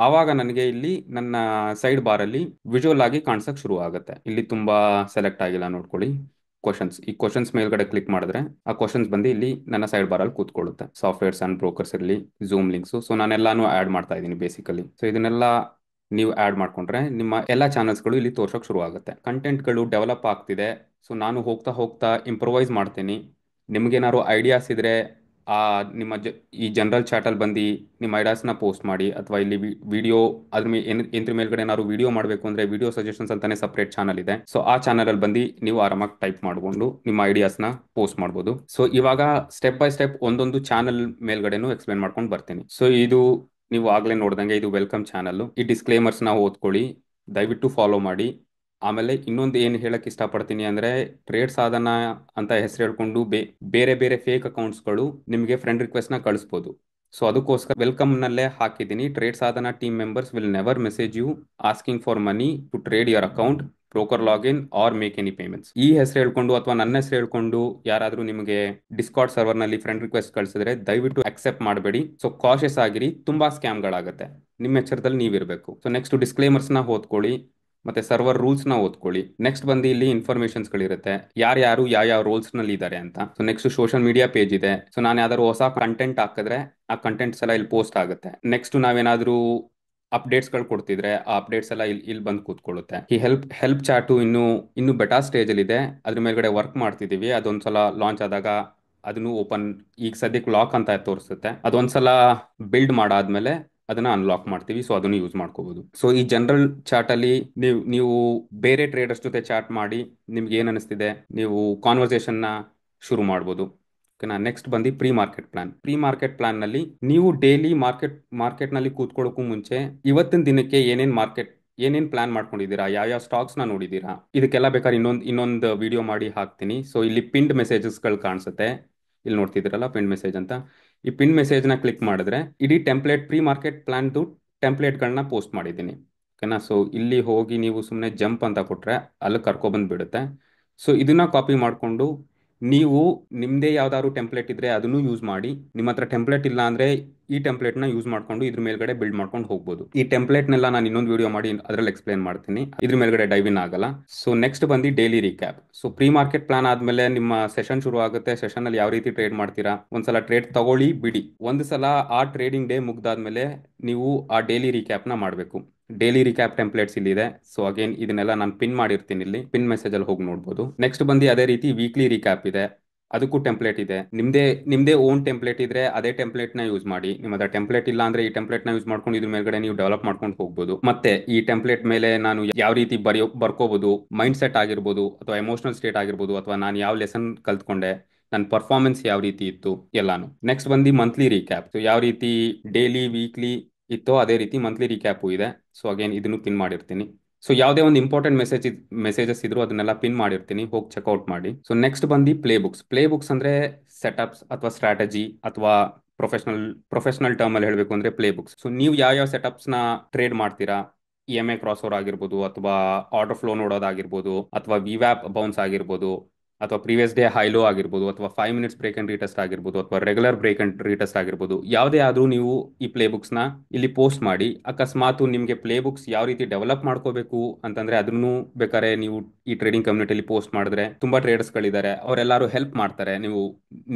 ಆವಾಗ ನನಗೆ ಇಲ್ಲಿ ನನ್ನ ಸೈಡ್ ಬಾರ್ ಅಲ್ಲಿ ವಿಜುವಲ್ ಆಗಿ ಕಾಣಿಸಕ್ ಶುರು ಆಗುತ್ತೆ. ಇಲ್ಲಿ ತುಂಬಾ ಸೆಲೆಕ್ಟ್ ಆಗಿಲ್ಲ ನೋಡ್ಕೊಳ್ಳಿ. ಈ ಕ್ವಶನ್ಸ್ ಮೇಲ್ಗಡೆ ಕ್ಲಿಕ್ ಮಾಡಿದ್ರೆ ಆ ಕ್ವಶನ್ಸ್ ಬಂದು ಇಲ್ಲಿ ನನ್ನ ಸೈಡ್ ಬಾರ್ ಅಲ್ಲಿ ಕೂತ್ಕೊಳ್ಳುತ್ತೆ. ಸಾಫ್ಟ್ವೇರ್ಸ್ ಅಂಡ್ ಬ್ರೋಕರ್ಸ್ ಇರಲಿ, ಝೂಮ್ ಲಿಂಕ್ಸ್. ಸೊ ನಾನೆಲ್ಲಾನು ಆಡ್ ಮಾಡ್ತಾ ಇದ್ದೀನಿ ಬೇಸಿಕಲಿ. ಸೊ ಇದನ್ನೆಲ್ಲ ನೀವು ಆಡ್ ಮಾಡ್ಕೊಂಡ್ರೆ ನಿಮ್ಮ ಎಲ್ಲ ಚಾನಲ್ಸ್ಗಳು ಇಲ್ಲಿ ತೋರ್ಸೋಕೆ ಶುರು ಆಗುತ್ತೆ. ಕಂಟೆಂಟ್ಗಳು ಡೆವಲಪ್ ಆಗ್ತಿದೆ. ಸೊ ನಾನು ಹೋಗ್ತಾ ಹೋಗ್ತಾ ಇಂಪ್ರೊವೈಸ್ ಮಾಡ್ತೀನಿ. ನಿಮ್ಗೇನಾದ್ರು ಐಡಿಯಾಸ್ ಇದ್ರೆ ಆ ನಿಮ್ಮ ಈ ಜನರಲ್ ಚಾಟಲ್ಲಿ ಬಂದು ನಿಮ್ಮ ಐಡಿಯಾಸ್ನ ಪೋಸ್ಟ್ ಮಾಡಿ, ಅಥವಾ ಇಲ್ಲಿ ವಿಡಿಯೋ ಇದ್ರ ಮೇಲ್ಗಡೆ ಏನಾದ್ರು ವಿಡಿಯೋ ಮಾಡಬೇಕು ಅಂದ್ರೆ ವಿಡಿಯೋ ಸಜೆಷನ್ಸ್ ಅಂತಾನೆ ಸಪರೇಟ್ ಚಾನಲ್ ಇದೆ. ಸೊ ಆ ಚಾನಲ್ ಅಲ್ಲಿ ಬಂದು ನೀವು ಆರಾಮಾಗಿ ಟೈಪ್ ಮಾಡ್ಕೊಂಡು ನಿಮ್ಮ ಐಡಿಯಾಸ್ನ ಪೋಸ್ಟ್ ಮಾಡ್ಬೋದು. ಸೊ ಇವಾಗ ಸ್ಟೆಪ್ ಬೈ ಸ್ಟೆಪ್ ಒಂದೊಂದು ಚಾನಲ್ ಮೇಲ್ಗಡೆನು ಎಕ್ಸ್ಪ್ಲೇನ್ ಮಾಡ್ಕೊಂಡು ಬರ್ತೀನಿ. ಸೊ ಇದು ನೀವು ಆಗ್ಲೇ ನೋಡ್ದಂಗೆ ಇದು ವೆಲ್ಕಮ್ ಚಾನಲ್. ಈ ಡಿಸ್ಕ್ಲೇಮರ್ಸ್ ನ ಓದ್ಕೊಳ್ಳಿ, ದಯವಿಟ್ಟು ಫಾಲೋ ಮಾಡಿ. ಆಮೇಲೆ ಇನ್ನೊಂದು ಏನು ಹೇಳಕ್ ಇಷ್ಟಪಡ್ತೀನಿ ಅಂದ್ರೆ, ಟ್ರೇಡ್ ಸಾಧನ ಅಂತ ಹೆಸರು ಹೇಳ್ಕೊಂಡು ಬೇರೆ ಬೇರೆ ಫೇಕ್ ಅಕೌಂಟ್ಸ್ಗಳು ನಿಮಗೆ ಫ್ರೆಂಡ್ ರಿಕ್ವೆಸ್ಟ್ ನ ಕಳಿಸ್ಬೋದು. ಸೊ ಅದಕ್ಕೋಸ್ಕರ ವೆಲ್ಕಮ್ ನಲ್ಲೇ ಹಾಕಿದ್ದೀನಿ, trade Sadhana team members will never message you asking for money to trade your account, broker login or make any payments. ಈ ಹೆಸರು ಹೇಳ್ಕೊಂಡು ಅಥವಾ ನನ್ನ ಹೆಸರು ಹೇಳ್ಕೊಂಡು ಯಾರಾದ್ರೂ ನಿಮಗೆ ಡಿಸ್ಕಾರ್ಡ್ ಸರ್ವರ್ ನಲ್ಲಿ ಫ್ರೆಂಡ್ ರಿಕ್ವೆಸ್ಟ್ ಕಳಿಸಿದ್ರೆ ದಯವಿಟ್ಟು ಅಕ್ಸೆಪ್ಟ್ ಮಾಡಬೇಡಿ. ಸೊ ಕಾಶಿಯಸ್ ಆಗಿರಿ, ತುಂಬಾ ಸ್ಕ್ಯಾಮ್ಗಳಾಗುತ್ತೆ. ನಿಮ್ಮ ಎಚ್ಚರದಲ್ಲಿ ನೀವಿರಬೇಕು. ಸೊ ನೆಕ್ಸ್ಟ್ ಡಿಸ್ಕ್ಲೇಮರ್ಸ್ ನ ಓದ್ಕೊಳ್ಳಿ, ಮತ್ತೆ ಸರ್ವರ್ ರೂಲ್ಸ್ ನ ಓದ್ಕೊಳ್ಳಿ. ನೆಕ್ಸ್ಟ್ ಬಂದು ಇಲ್ಲಿ ಇನ್ಫಾರ್ಮೇಶನ್ಸ್ ಗಳಿರುತ್ತೆ, ಯಾರ್ಯಾರು ಯಾವ ರೋಲ್ಸ್ ನಲ್ಲಿ ಇದ್ದಾರೆ ಅಂತ. So next social media page ಇದೆ. ಸೊ ನಾನು ಯಾವ್ದಾದ್ರು ಹೊಸ ಕಂಟೆಂಟ್ ಹಾಕಿದ್ರೆ ಆ ಕಂಟೆಂಟ್ಸ್ ಎಲ್ಲ ಇಲ್ಲಿ ಪೋಸ್ಟ್ ಆಗುತ್ತೆ. ನೆಕ್ಸ್ಟ್ ನಾವೇನಾದ್ರೂ ಅಪ್ಡೇಟ್ಸ್ ಗಳು ಕೊಡ್ತಿದ್ರೆ ಆ ಅಪ್ಡೇಟ್ಸ್ ಎಲ್ಲ ಇಲ್ಲಿ ಬಂದು ಕೂತ್ಕೊಳ್ಳುತ್ತೆ. ಈ ಹೆಲ್ಪ್ ಚಾಟು ಇನ್ನು ಬೆಟಾ ಸ್ಟೇಜ್ ಅಲ್ಲಿ ಇದೆ. ಅದ್ರ ಮೇಲ್ಗಡೆ ವರ್ಕ್ ಮಾಡ್ತಿದೀವಿ. ಅದೊಂದ್ಸಲ ಲಾಂಚ್ ಆದಾಗ ಅದನ್ನು ಓಪನ್, ಈಗ ಸದ್ಯಕ್ಕೆ ಲಾಕ್ ಅಂತ ತೋರಿಸುತ್ತೆ. ಅದೊಂದ್ಸಲ ಬಿಲ್ಡ್ ಮಾಡಾದ್ಮೇಲೆ ಅದನ್ನ ಅನ್ಲಾಕ್ ಮಾಡ್ತೀವಿ. ಸೊ ಅದನ್ನು ಯೂಸ್ ಮಾಡ್ಕೋಬಹುದು. ಸೊ ಈ ಜನರಲ್ ಚಾಟ್ ಅಲ್ಲಿ ನೀವು ಬೇರೆ ಟ್ರೇಡರ್ಸ್ ಜೊತೆ ಚಾಟ್ ಮಾಡಿ ನಿಮ್ಗೆ ಏನ್ ಅನಿಸ್ತಿದೆ ನೀವು ಕಾನ್ವರ್ಸೇಷನ್ ನ ಶುರು ಮಾಡ್ಬೋದು. ಓಕೆನಾ. ನೆಕ್ಸ್ಟ್ ಬಂದು ಪ್ರೀ ಮಾರ್ಕೆಟ್ ಪ್ಲಾನ್ ನಲ್ಲಿ ನೀವು ಡೈಲಿ ಮಾರ್ಕೆಟ್ ನಲ್ಲಿ ಕೂತ್ಕೊಳ್ಳೋಕ್ಕೂ ಮುಂಚೆ ಇವತ್ತಿನ ದಿನಕ್ಕೆ ಏನೇನ್ ಪ್ಲಾನ್ ಮಾಡ್ಕೊಂಡಿದ್ದೀರಾ, ಯಾವ ಸ್ಟಾಕ್ಸ್ ನ ನೋಡಿದೀರಾ, ಇದಕ್ಕೆಲ್ಲ ಬೇಕಾದ್ರೆ ಇನ್ನೊಂದು ವಿಡಿಯೋ ಮಾಡಿ ಹಾಕ್ತೀನಿ. ಸೊ ಇಲ್ಲಿ ಪಿಂಡ್ ಮೆಸೇಜಸ್ ಗಳು ಕಾಣಿಸುತ್ತೆ, ಇಲ್ಲಿ ನೋಡ್ತಿದ್ದೀರಲ್ಲ ಪಿನ್ ಮೆಸೇಜ್ ಅಂತ. ಈ ಪಿನ್ ಮೆಸೇಜ್ ನ ಕ್ಲಿಕ್ ಮಾಡಿದ್ರೆ ಇಡೀ ಟೆಂಪ್ಲೇಟ್ ಪ್ರೀ ಮಾರ್ಕೆಟ್ ಪ್ಲಾನ್ದು ಟೆಂಪ್ಲೇಟ್ಗಳನ್ನ ಪೋಸ್ಟ್ ಮಾಡಿದ್ದೀನಿ. ಓಕೆನಾ. ಸೊ ಇಲ್ಲಿ ಹೋಗಿ ನೀವು ಸುಮ್ಮನೆ ಜಂಪ್ ಅಂತ ಕೊಟ್ರೆ ಅಲ್ಲಿ ಕರ್ಕೊಬಂದು ಬಿಡುತ್ತೆ. ಸೊ ಇದನ್ನ ಕಾಪಿ ಮಾಡಿಕೊಂಡು ನೀವು ನಿಮ್ದೇ ಯಾವ್ದಾದ್ರು ಟೆಂಪ್ಲೇಟ್ ಇದ್ರೆ ಅದನ್ನು ಯೂಸ್ ಮಾಡಿ. ನಿಮ್ಮ ಹತ್ರ ಟೆಂಪ್ಲೇಟ್ ಇಲ್ಲ ಅಂದ್ರೆ ಈ ಟೆಂಪ್ಲೇಟ್ ನ ಯೂಸ್ ಮಾಡ್ಕೊಂಡು ಇದ್ರ ಮೇಲ್ಗಡೆ ಬಿಲ್ಡ್ ಮಾಡ್ಕೊಂಡು ಹೋಗ್ಬೋದು. ಈ ಟೆಂಪ್ಲೇಟ್ನೆಲ್ಲ ನಾನು ಇನ್ನೊಂದು ವಿಡಿಯೋ ಮಾಡಿ ಅದ್ರಲ್ಲಿ ಎಕ್ಸ್ಪ್ಲೇನ್ ಮಾಡ್ತೀನಿ, ಇದ್ರ ಮೇಲ್ಗಡೆ ಡೈವ್ ಇನ್ ಆಗಲ್ಲ. ಸೊ ನೆಕ್ಸ್ಟ್ ಬಂದು daily recap. So pre market plan ಆದ್ಮೇಲೆ ನಿಮ್ಮ ಸೆಷನ್ ಶುರು ಆಗುತ್ತೆ. ಸೆಷನ್ ಅಲ್ಲಿ ಯಾವ ರೀತಿ ಟ್ರೇಡ್ ಮಾಡ್ತೀರಾ, ಒಂದ್ಸಲ ಟ್ರೇಡ್ ತಗೊಳ್ಳಿ ಬಿಡಿ. ಒಂದು ಸಲ ಆ ಟ್ರೇಡಿಂಗ್ ಡೇ ಮುಗ್ದಾದ್ಮೇಲೆ ನೀವು ಆ ಡೈಲಿ ರೀಕ್ಯಾಪ್ ನ ಮಾಡಬೇಕು. ಡೈಲಿ ರಿಕ್ಯಾಪ್ ಟೆಂಪ್ಲೇಟ್ಸ್ ಇಲ್ಲಿ ಇದೆ. ಸೊ ಅಗೇನ್ ಇದನ್ನೆಲ್ಲ ನಾನು ಪಿನ್ ಮಾಡಿರ್ತೀನಿ, ಇಲ್ಲಿ ಪಿನ್ ಮೆಸೇಜ್ ಅಲ್ಲಿ ಹೋಗಿ ನೋಡ್ಬೋದು. ನೆಕ್ಸ್ಟ್ ಬಂದು ಅದೇ ರೀತಿ ವೀಕ್ಲಿ ರಿಕ್ಯಾಪ್ ಇದೆ, ಅದಕ್ಕೂ ಟೆಂಪ್ಲೇಟ್ ಇದೆ. ನಿಮ್ದೇ ಓನ್ ಟೆಂಪ್ಲೇಟ್ ಇದ್ರೆ ಅದೇ ಟೆಂಪ್ಲೇಟ್ ನ ಯೂಸ್ ಮಾಡಿ. ನಿಮ್ಮ ಹತ್ರ ಟೆಂಪ್ಲೇಟ್ ಇಲ್ಲ ಅಂದ್ರೆ ಈ ಟೆಂಪ್ಲೇಟ್ ನ ಯೂಸ್ ಮಾಡ್ಕೊಂಡು ಇದ್ರ ಮೇಲ್ಗಡೆ ನೀವು ಡೆವಲಪ್ ಮಾಡ್ಕೊಂಡು ಹೋಗ್ಬೋದು. ಮತ್ತೆ ಈ ಟೆಂಪ್ಲೇಟ್ ಮೇಲೆ ನಾನು ಯಾವ ರೀತಿ ಬರ್ಕೋಬಹುದು, ಮೈಂಡ್ ಸೆಟ್ ಆಗಿರ್ಬೋದು, ಅಥವಾ ಎಮೋಷನಲ್ ಸ್ಟೇಟ್ ಆಗಿರ್ಬೋದು, ಅಥವಾ ನಾನು ಯಾವ ಲೆಸನ್ ಕಲ್ತ್ಕೊಂಡೆ, ನನ್ನ ಪರ್ಫಾರ್ಮೆನ್ಸ್ ಯಾವ ರೀತಿ ಇತ್ತು, ಎಲ್ಲಾನು. ನೆಕ್ಸ್ಟ್ ಬಂದು ಮಂತ್ಲಿ ರೀಕ್ಯಾಪ್. ಯಾವ ರೀತಿ ಡೈಲಿ, ವೀಕ್ಲಿ ಇತ್ತೋ ಅದೇ ರೀತಿ ಮಂತ್ಲಿ ರೀಕ್ಯಾಪು ಇದೆ. ಸೊ ಅಗೇನ್ ಇದನ್ನು ಪಿನ್ ಮಾಡಿರ್ತೀನಿ. ಸೊ ಯಾವುದೇ ಒಂದು ಇಂಪಾರ್ಟೆಂಟ್ ಮೆಸೇಜಸ್ ಇದ್ರು ಅದನ್ನೆಲ್ಲ ಪಿನ್ ಮಾಡಿರ್ತೀನಿ, ಹೋಗಿ ಚೆಕ್ಔಟ್ ಮಾಡಿ. ಸೊ ನೆಕ್ಸ್ಟ್ ಬಂದು ಪ್ಲೇ ಬುಕ್ಸ್ ಅಂದ್ರೆ ಸೆಟಪ್ಸ್ ಅಥವಾ ಸ್ಟ್ರಾಟಜಿ ಅಥವಾ ಪ್ರೊಫೆಷನಲ್ ಪ್ರೊಫೆಷನಲ್ ಟರ್ಮ್ ಅಲ್ಲಿ ಹೇಳಬೇಕು ಅಂದ್ರೆ ಪ್ಲೇ ಬುಕ್ಸ್. ಸೊ ನೀವು ಯಾವ ಸೆಟಪ್ಸ್ ನ ಟ್ರೇಡ್ ಮಾಡ್ತೀರಾ, EMA ಕ್ರಾಸ್ ಓವರ್ ಆಗಿರ್ಬೋದು, ಅಥವಾ ಆರ್ಡರ್ ಫ್ಲೋ ನೋಡೋದಾಗಿರ್ಬೋದು, ಅಥವಾ ವಿವ್ಯಾಪ್ ಬೌನ್ಸ್ ಆಗಿರ್ಬೋದು, ಅಥವಾ ಪ್ರೀವಿಯಸ್ ಡೇ ಹೈಲೋ ಆಗಿರ್ಬೋದು, ಅಥವಾ 5 ಮಿನಿಟ್ಸ್ ಬ್ರೇಕ್ ಅಂಡ್ ರೀಟೆಸ್ಟ್ ಆಗಿರ್ಬೋದು, ಅಥವಾ ರೆಗ್ಯುಲರ್ ಬ್ರೇಕ್ ಅಂಡ್ ರೀಟೆಸ್ಟ್ ಆಗಿರ್ಬೋದು, ಯಾವುದೇ ಆದ್ರೂ ನೀವು ಈ ಪ್ಲೇ ಬುಕ್ಸ್ ನ ಇಲ್ಲಿ ಪೋಸ್ಟ್ ಮಾಡಿ. ಅಕಸ್ಮಾತ್ ನಿಮಗೆ ಪ್ಲೇ ಬುಕ್ಸ್ ಯಾವ ರೀತಿ ಡೆವಲಪ್ ಮಾಡ್ಕೋಬೇಕು ಅಂತಂದ್ರೆ ಅದನ್ನು ಬೇಕಾದ್ರೆ ನೀವು ಈ ಟ್ರೇಡಿಂಗ್ ಕಮ್ಯುನಿಟಿಲಿ ಪೋಸ್ಟ್ ಮಾಡಿದ್ರೆ ತುಂಬಾ ಟ್ರೇಡರ್ಸ್ ಗಳಿದ್ದಾರೆ, ಅವರೆಲ್ಲರೂ ಹೆಲ್ಪ್ ಮಾಡ್ತಾರೆ ನೀವು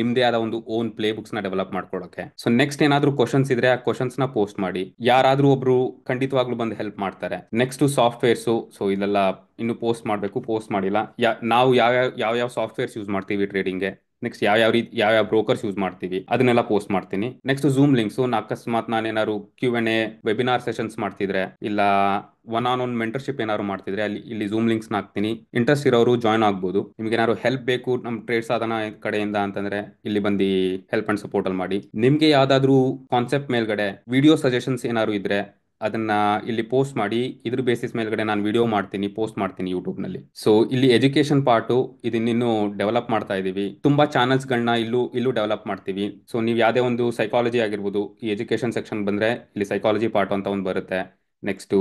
ನಿಮ್ದೇ ಆದ ಒಂದು ಓನ್ ಪ್ಲೇ ಬುಕ್ಸ್ ನ ಡೆವಲಪ್ ಮಾಡ್ಕೊಳ್ಳೋಕೆ. ಸೊ ನೆಕ್ಸ್ಟ್ ಏನಾದ್ರೂ ಕ್ವಶನ್ಸ್ ಇದ್ರೆ ಆ ಕ್ವಶನ್ಸ್ ನ ಪೋಸ್ಟ್ ಮಾಡಿ, ಯಾರಾದ್ರೂ ಒಬ್ರು ಖಂಡಿತವಾಗ್ಲೂ ಬಂದು ಹೆಲ್ಪ್ ಮಾಡ್ತಾರೆ. ನೆಕ್ಸ್ಟ್ ಸಾಫ್ಟ್ವೇರ್ಸ್, ಸೊ ಇದೆಲ್ಲ ಇನ್ನು ಪೋಸ್ಟ್ ಮಾಡಬೇಕು, ಪೋಸ್ಟ್ ಮಾಡಿಲ್ಲ. ನಾವು ಯಾವ ಸಾಫ್ಟ್ವೇರ್ಸ್ ಯೂಸ್ ಮಾಡ್ತೀವಿ ಟ್ರೇಡಿಂಗ್ಗೆ, ನೆಕ್ಸ್ಟ್ ಯಾವ ಬ್ರೋಕರ್ಸ್ ಯೂಸ್ ಮಾಡ್ತೀವಿ ಅದನ್ನೆಲ್ಲ ಪೋಸ್ಟ್ ಮಾಡ್ತೀನಿ. ನೆಕ್ಸ್ಟ್ ಝೂಮ್ ಲಿಂಕ್ಸ್, ಅಕಸ್ಮಾತ್ ನಾನೇನಾದ್ರು Q&A ವೆಬಿನಾರ್ ಸೆಷನ್ಸ್ ಮಾಡ್ತಿದ್ರೆ, ಇಲ್ಲ ಒನ್ ಆನ್ ಒನ್ ಮೆಂಟರ್ಶಿಪ್ ಏನಾದ್ರು ಮಾಡ್ತಿದ್ರೆ ಇಲ್ಲಿ ಝೂಮ್ ಲಿಂಕ್ಸ್ ಹಾಕ್ತೀನಿ. ಇಂಟ್ರೆಸ್ಟ್ ಇರೋರು ಜಾಯ್ನ್ ಆಗ್ಬೋದು. ನಿಮ್ಗೆ ಏನಾದ್ರು ಹೆಲ್ಪ್ ಬೇಕು ನಮ್ಮ ಟ್ರೇಡ್ ಸಾಧನ ಕಡೆಯಿಂದ ಅಂತಂದ್ರೆ ಇಲ್ಲಿ ಬಂದು ಹೆಲ್ಪ್ ಅಂಡ್ ಸಪೋರ್ಟ್ ಅಲ್ಲಿ ಮಾಡಿ. ನಿಮ್ಗೆ ಯಾವ್ದಾದ್ರು ಕಾನ್ಸೆಪ್ಟ್ ಮೇಲ್ಗಡೆ ವಿಡಿಯೋ ಸಜೆಷನ್ಸ್ ಏನಾದ್ರು ಇದ್ರೆ ಅದನ್ನ ಇಲ್ಲಿ ಪೋಸ್ಟ್ ಮಾಡಿ. ಇದ್ರ ಬೇಸಿಸ್ ಮೇಲ್ಗಡೆ ನಾನು ವಿಡಿಯೋ ಮಾಡ್ತೀನಿ, ಪೋಸ್ಟ್ ಮಾಡ್ತೀನಿ ಯೂಟ್ಯೂಬ್ ನಲ್ಲಿ. ಸೊ ಇಲ್ಲಿ ಎಜುಕೇಶನ್ ಪಾರ್ಟು ಇದನ್ನಿನ್ನು ಡೆವಲಪ್ ಮಾಡ್ತಾ ಇದೀವಿ. ತುಂಬಾ ಚಾನಲ್ಸ್ಗಳನ್ನ ಇಲ್ಲೂ ಡೆವಲಪ್ ಮಾಡ್ತೀವಿ. ಸೊ ನೀವು ಯಾವುದೇ ಒಂದು ಸೈಕಾಲಜಿ ಆಗಿರ್ಬೋದು, ಈ ಎಜುಕೇಶನ್ ಸೆಕ್ಷನ್ ಬಂದ್ರೆ ಇಲ್ಲಿ ಸೈಕಾಲಜಿ ಪಾರ್ಟ್ ಅಂತ ಒಂದು ಬರುತ್ತೆ. ನೆಕ್ಸ್ಟ್